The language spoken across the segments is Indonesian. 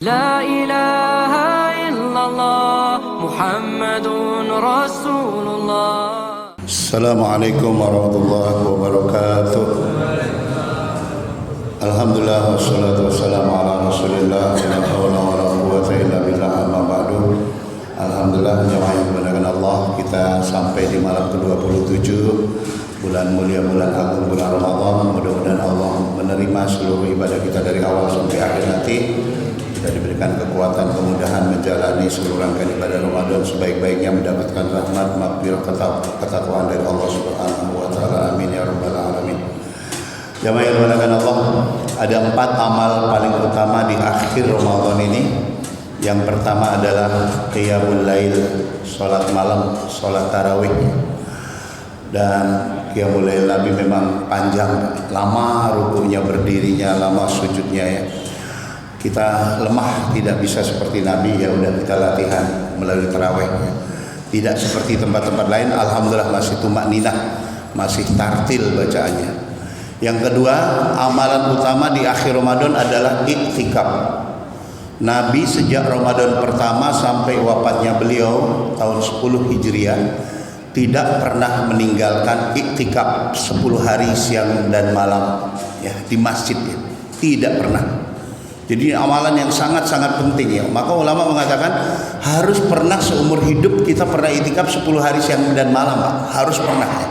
La ilaha illallah Muhammadun Rasulullah. Assalamualaikum warahmatullahi wabarakatuh. Alhamdulillah wassalatu wassalamu ala rasulillah wa la hawla wa la quwwata illa billah amma ba'du. Alhamdulillah jemaah yang dimuliakan Allah, kita sampai di malam ke-27 bulan mulia, bulan agung, bulan Ramadan. Mudah-mudahan Allah menerima seluruh ibadah kita dari awal sampai akhir nanti. Kita diberikan kekuatan, kemudahan menjalani seluruh rangkaian ibadah Ramadan sebaik-baiknya, mendapatkan rahmat, maghfirah, ketakwaan dari Allah Subhanahu wa taala. Amin ya rabbal alamin. Jamaah yang dimuliakan Allah, ada 4 amal paling utama di akhir Ramadan ini. Yang pertama adalah qiyamul lail, salat malam, salat tarawih. Dan qiyamul lail Nabi memang panjang, lama rukunya, berdirinya, lama sujudnya ya. Kita lemah, tidak bisa seperti Nabi, ya udah kita latihan melalui tarawih ya. Tidak seperti tempat-tempat lain, alhamdulillah masih tumak ninah, masih tartil bacaannya. Yang kedua, amalan utama di akhir Ramadan adalah iktikaf. Nabi sejak Ramadan pertama sampai wafatnya beliau tahun 10 Hijriah tidak pernah meninggalkan iktikaf 10 hari siang dan malam ya di masjid ya. Tidak pernah. Jadi amalan yang sangat-sangat penting ya. Maka ulama mengatakan harus pernah seumur hidup kita pernah iktikaf 10 hari siang dan malam, Pak. Harus pernah ya.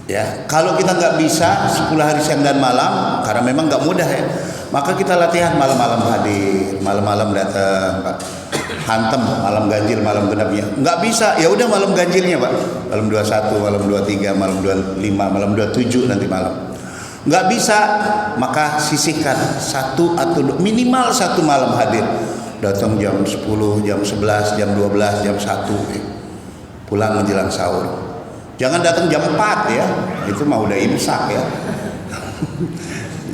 Ya, kalau kita nggak bisa 10 hari siang dan malam karena memang nggak mudah ya. Maka kita latihan malam-malam hadir, malam-malam datang, Pak. Hantem malam ganjil, malam genapnya. Nggak bisa, ya udah malam ganjilnya, Pak. Malam 21, malam 23, malam 25, malam 27 nanti malam. Nggak bisa, maka sisihkan minimal satu malam hadir. Datang jam 10, jam 11, jam 12, jam 1 ya. Pulang menjelang sahur. Jangan datang jam 4 ya, itu mah udah imsak ya.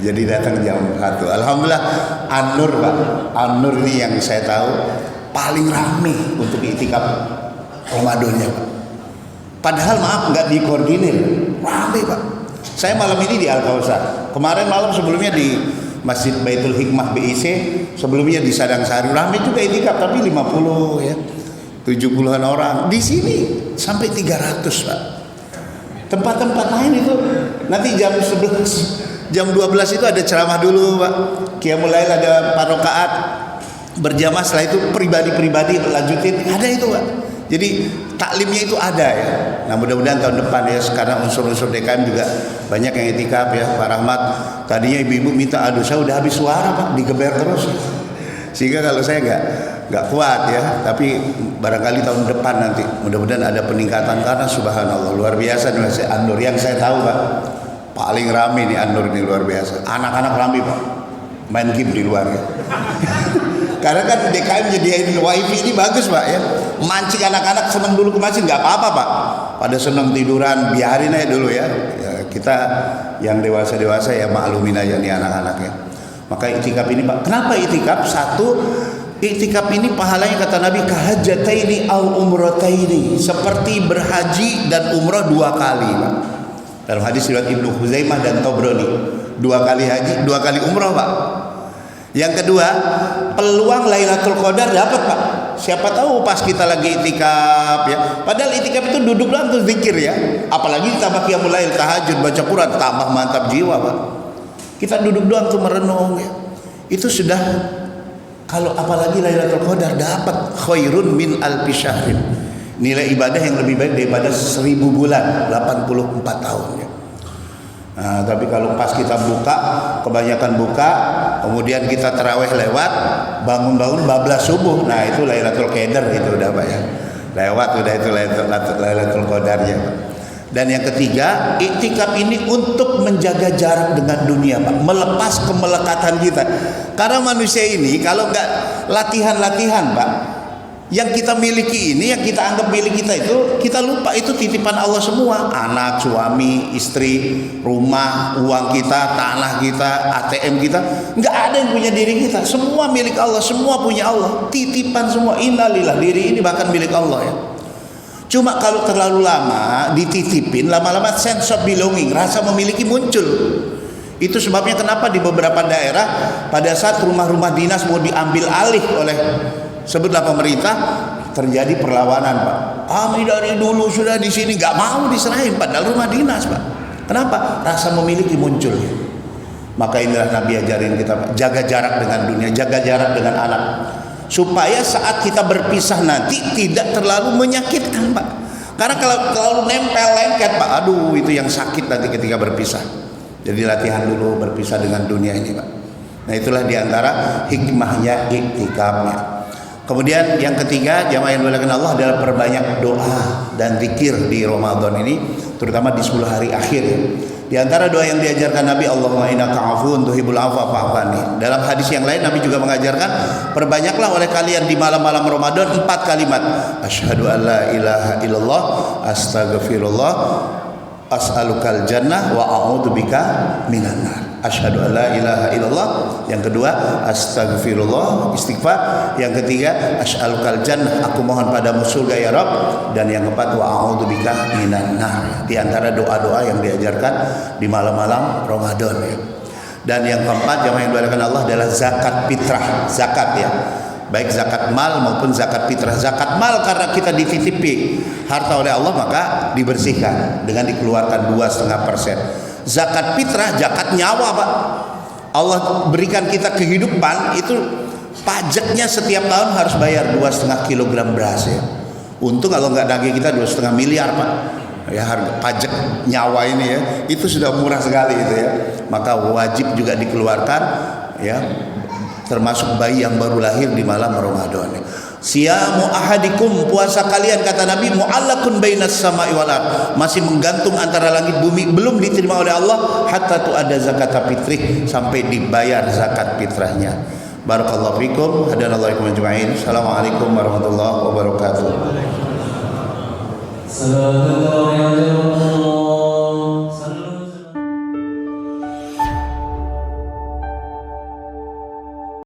Jadi datang jam 1. Alhamdulillah An-Nur, Pak. An-Nur ini yang saya tahu paling rame untuk iktikaf Ramadannya, Pak. Padahal maaf nggak dikoordinir, rame, Pak. Saya malam ini di Al-Kausar, kemarin malam sebelumnya di Masjid Baitul Hikmah BIC, sebelumnya di Sadang Sari, ramai juga itikaf, tapi 50 ya, 70-an orang. Di sini sampai 300, Pak. Tempat-tempat lain itu nanti jam 11, jam 12 itu ada ceramah dulu, Pak. Qiyamul lail ada 4 rakaat berjamaah, setelah itu pribadi-pribadi lanjutin, ada itu, Pak. Jadi taklimnya itu ada ya. Nah mudah-mudahan tahun depan ya, sekarang unsur-unsur DKM juga banyak yang itikaf ya. Pak Rahmat tadinya ibu-ibu minta, aduh saya udah habis suara, Pak, digeber terus. Sehingga kalau saya nggak kuat ya. Tapi barangkali tahun depan nanti mudah-mudahan ada peningkatan, karena subhanallah luar biasa nih Mas An-Nur. Yang saya tahu, Pak, paling rame nih An-Nur ini, luar biasa. Anak-anak rame, Pak, main game di luar ya. Karena kan DKM nyediain wifi ini bagus, Pak ya. Mancing anak-anak seneng dulu ke masjid, nggak apa-apa, Pak. Pada seneng tiduran, biarin aja dulu ya. Kita yang dewasa-dewasa ya maklumin aja nih anak-anaknya. Maka iktikaf ini, Pak. Kenapa iktikaf? Satu, iktikaf ini pahalanya kata Nabi kahajataini au umrataini, seperti berhaji dan umrah 2 kali, Pak. Dalam hadis riwayat Ibnu Huzaimah dan Tabrani, 2 kali haji, 2 kali umrah, Pak. Yang kedua, peluang Lailatul Qadar dapat, Pak. Siapa tahu pas kita lagi itikaf ya. Padahal itikaf itu duduk doang tuh zikir ya. Apalagi ditambah qiyamul lail, tahajud, baca Quran, tambah mantap jiwa, Pak. Kita duduk doang tuh merenung ya. Itu sudah, kalau apalagi Lailatul Qadar dapat khairun min alfi syahrin. Nilai ibadah yang lebih baik daripada 1000 bulan, 84 tahun ya. Nah, tapi kalau pas kita buka, kebanyakan buka, kemudian kita tarawih lewat, bangun-bangun bablas subuh, nah itu Lailatul Qadar itu udah, Pak ya. Lewat udah itu Lailatul Qadarnya, Pak. Dan yang ketiga, iktikaf ini untuk menjaga jarak dengan dunia, Pak, melepas kemelekatan kita. Karena manusia ini kalau nggak latihan-latihan, Pak, yang kita miliki ini, yang kita anggap milik kita itu, kita lupa itu titipan Allah semua. Anak, suami, istri, rumah, uang kita, tanah kita, ATM kita, nggak ada yang punya diri kita. Semua milik Allah, semua punya Allah. Titipan semua, innalillah, diri ini bahkan milik Allah ya. Cuma kalau terlalu lama dititipin, lama-lama sense of belonging, rasa memiliki muncul. Itu sebabnya kenapa di beberapa daerah pada saat rumah-rumah dinas mau diambil alih oleh sebutlah pemerintah, terjadi perlawanan, Pak. Kami dari dulu sudah di sini, nggak mau diserahin, padahal rumah dinas, Pak. Kenapa? Rasa memiliki muncul. Maka inilah Nabi ajarin kita, Pak, jaga jarak dengan dunia, jaga jarak dengan anak, supaya saat kita berpisah nanti tidak terlalu menyakitkan, Pak. Karena kalau nempel lengket, Pak, aduh, itu yang sakit nanti ketika berpisah. Jadi latihan dulu berpisah dengan dunia ini, Pak. Nah, itulah diantara hikmahnya iktikafnya. Kemudian yang ketiga, jamaah yang dimuliakan Allah, adalah perbanyak doa dan zikir di Ramadan ini, terutama di 10 hari akhir. Di antara doa yang diajarkan Nabi, Allahumma innaka afuwun tuhibbul afwa fa'fu anni. Dalam hadis yang lain Nabi juga mengajarkan, perbanyaklah oleh kalian di malam-malam Ramadan 4 kalimat. Asyhadu an la ilaha illallah, astaghfirullah, as'alukal jannah wa a'udzubika minan nar. Asyhadu an la ilaha illallah, yang kedua astagfirullah, istighfar, yang ketiga as'alukal jannah, aku mohon padamu surga ya Rabb, dan yang keempat wa a'udzubika minan nar. Di antara doa-doa yang diajarkan di malam-malam Ramadan ya. Dan yang keempat, jamaah yang dimuliakan Allah, adalah zakat fitrah, zakat ya. Baik zakat mal maupun zakat fitrah. Zakat mal karena kita dititipi harta oleh Allah, maka dibersihkan dengan dikeluarkan 2,5%. Zakat fitrah, zakat nyawa, Pak. Allah berikan kita kehidupan, itu pajaknya setiap tahun harus bayar 2,5 kilogram beras ya. Untung kalau nggak nagih kita 2,5 miliar, Pak. Ya, harga pajak nyawa ini ya, itu sudah murah sekali itu ya. Maka wajib juga dikeluarkan ya, termasuk bayi yang baru lahir di malam Ramadan. Siyamu ahadikum, puasa kalian, kata Nabi, mu'allakun bainas sama'i wal ard, masih menggantung antara langit bumi, belum diterima oleh Allah hatta tu ada zakat fitrih, sampai dibayar zakat fitrahnya. Barakallahu fikum, hadanallahu ikum ajma'in. Assalamualaikum warahmatullahi wabarakatuh.